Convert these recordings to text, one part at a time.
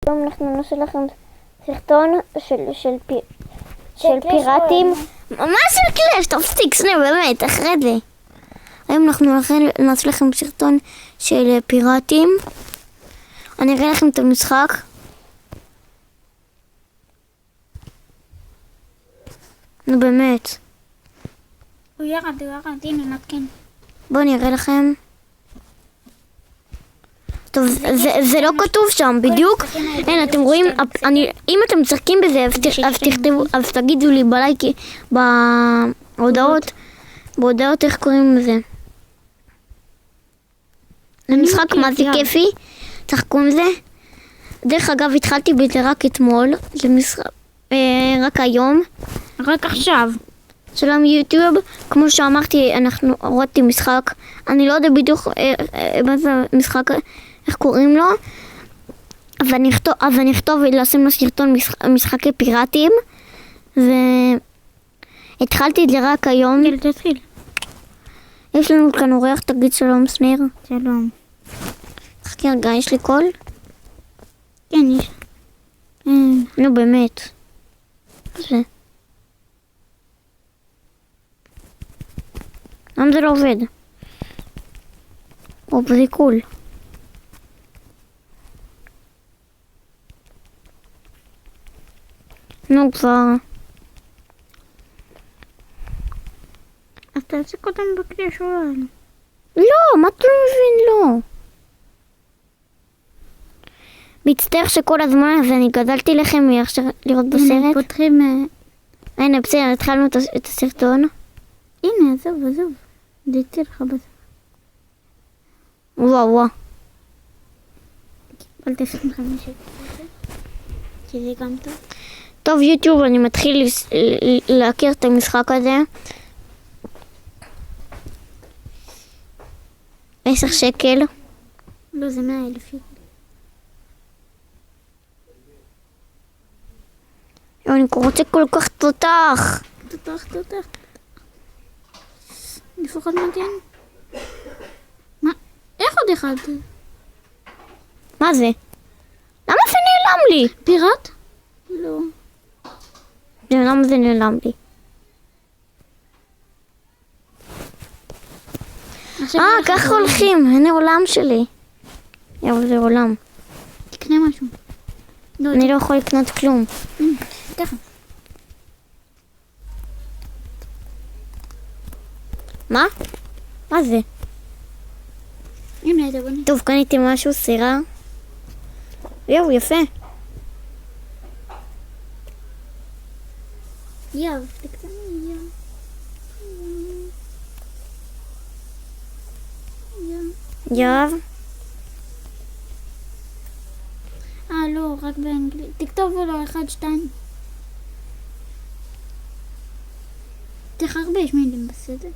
היום אנחנו נעשה לכם סרטון של פיראטים. מה של קלאש? תפסיק, סנה, באמת, אחרי זה. היום אנחנו נעשה לכם סרטון של פיראטים. אני אראה לכם את המשחק. נו באמת. הוא ירד, הנה נתקן. בואו אני אראה לכם. טוב, זה לא כתוב שם, בדיוק. אין, אתם רואים, אם אתם משחקים בזה, אז תגידו לי בלייקים, בהודעות איך קוראים לזה. זה משחק מה זה כיפי, תחכו עם זה. דרך אגב, התחלתי בזה רק אתמול, זה משחק, רק היום. רק עכשיו. שלום יוטיוב, כמו שאמרתי, אנחנו הורדתי משחק, אני לא יודע בדיוק מה זה משחק, איך קוראים לו, אז אני אכתוב ולשים לסרטון משחקי פיראטים, והתחלתי את זה רק היום. יאללה, תתחיל. יש לנו כאן אורח, תגיד שלום שניר. שלום. חכי רגע, יש לי קול? כן, יש. נו באמת. זה. למה זה לא עובד? או, זה קול. נו כבר. אז תעסיק אותם בכלי השולחן. לא, מה אתה לא מבין? לא. מצטער שכל הזמן הזה אני גזלתי לכם עכשיו לראות בסרט. פותחים... הנה, בסדר, התחלנו את הסרטון. הנה, עזוב. דייתי לך בסוף. וואו. קיבלתי 25 שקל. שזה גם טוב. טוב יוטיוב, אני מתחיל להכיר את המשחק הזה. 10 שקל. לא, זה 100,000 שקל. אני רוצה כל כך תותח. תותח. לפחות מגן. מה? איך עוד אחד? מה זה? למה זה נעלם לי? פיראט? לא. למה זה נעלם לי? ככה הולכים, הנה עולם שלי. יאו, זה עולם. תקנה משהו. אני לא יכול לקנות כלום. ככה. מה? מה זה? הנה, אתה בונה. טוב, קניתי משהו, סירה. יואו, יפה. תקטני, יואב. לא, רק באנגלית. תכתוב לו 1, 2. תחרבש מילים בסדר.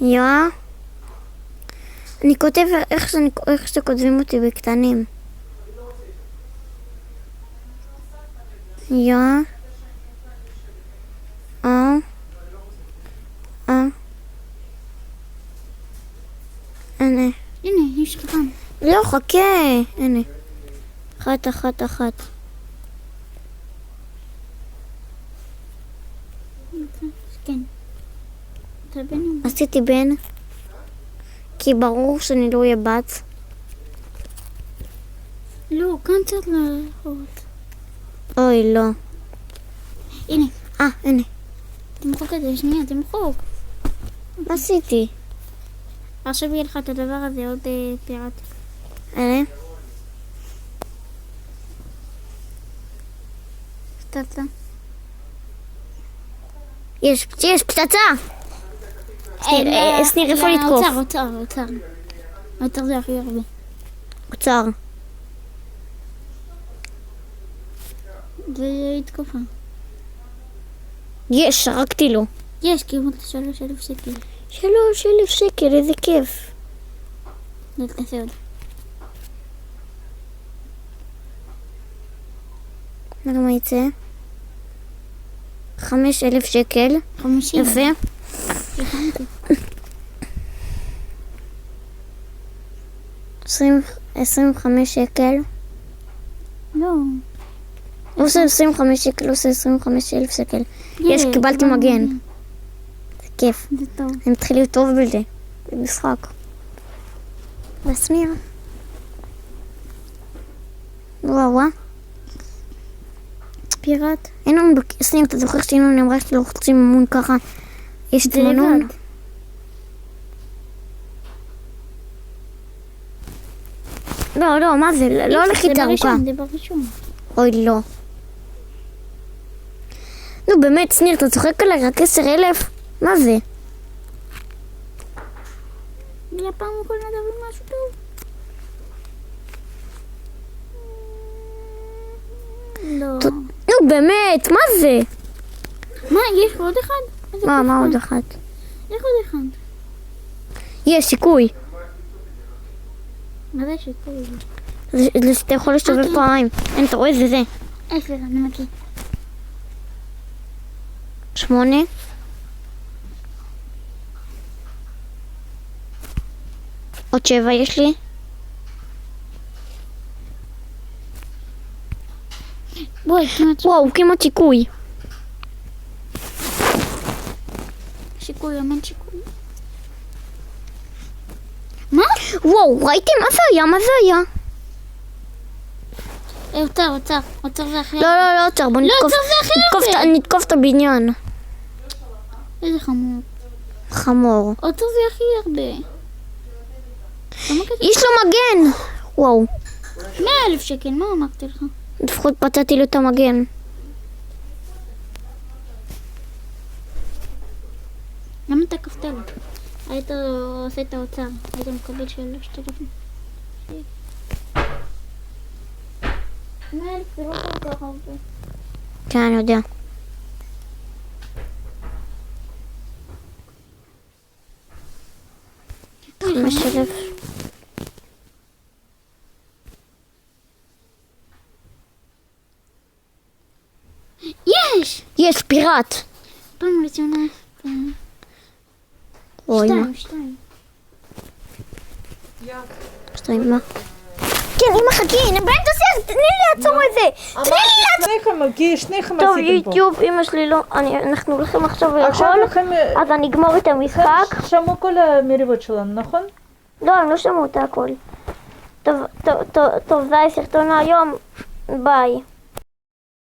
יואב. אני כותב איך שכותבים אותי בקטנים. יואב. הנה, יש לך גם. לא, חכה. הנה. 1. כן. אתה בן? עשיתי בן. כי ברור שאני לא אהיה בת. לא, כאן צריך להראות. אוי, לא. הנה. הנה. תמחוק את זה, שנייה, תמחוק. מה עשיתי? עכשיו יהיה לך את הדבר הזה, עוד פיראט. הנה. פצצה. יש פצצה! שניר, איפה לתקוף? אוצר זה הכי הרבה. אוצר. זה התקופה. שרקתי לו. יש, קיבלת 3,000 שקל. 3,000 שקל, איזה כיף. לא תעשה עוד. מה יצא? 5,000 שקל. 50. יפה. 25 שקל. לא. הוא עושה 25 שקל, הוא עושה 25,000 שקל. יש, קיבלתי מגן. זה כיף. זה טוב. אני מתחיל להיות טוב בזה. במשחק. וסניר. וואו. פיראט. אין לנו סניר, אתה זוכר שהיינו נאמרה שלא לוחצים אמון ככה? יש תמנון. לא, מה זה? לא לחיצה ארוכה. זה בראשון. אוי, לא. נו, באמת, סניר, אתה צוחק עליי רק 10,000? מה זה? הפעם הוא כל נדבר משהו טוב. לא. נו, באמת, מה זה? מה, יש עוד אחד? מה עוד אחת? יש עוד אחד. יש סיכוי. מה זה שיקוי? זה שאתה יכול להשתובב פעמיים. אין, אתה רואה? זה. 10, אני מכיר. 8. עוד 7 יש לי. בואי, כמעט וואו, כמעט שיקוי. שיקוי, אמן שיקוי. מה? וואו, ראיתם? מה זה היה? מה זה היה? עוצר זה אחרי. לא, עוצר, בוא נתקוף. עוצר זה אחרי. נתקוף את הבניין. איזה חמור. חמור. עוצר זה הכי הרבה. יש לו מגן. וואו. 100,000 שקל, מה אמרתי לך? לפחות פצעתי לו את המגן. למה אתה כפת לו? היית עושה את האוצר, היית מקבל 3,000. 100,000 זה לא כל כך הרבה. כן, אני יודע. משלב. יש פיראט. פעם ראשונה. אוי, מה? 2 מה? כן, אמא חכי, אני באמצע שיח, תני לי לעצור את זה. שניכם טוב, עשיתם פה. יוטיוב, אמא שלי לא, אנחנו הולכים עכשיו לאכול, אז אני אגמור את המשחק. שמעו כל המריבות שלנו, נכון? לא, הם לא שמעו את הכל. טוב, זה הסרטון היום, ביי.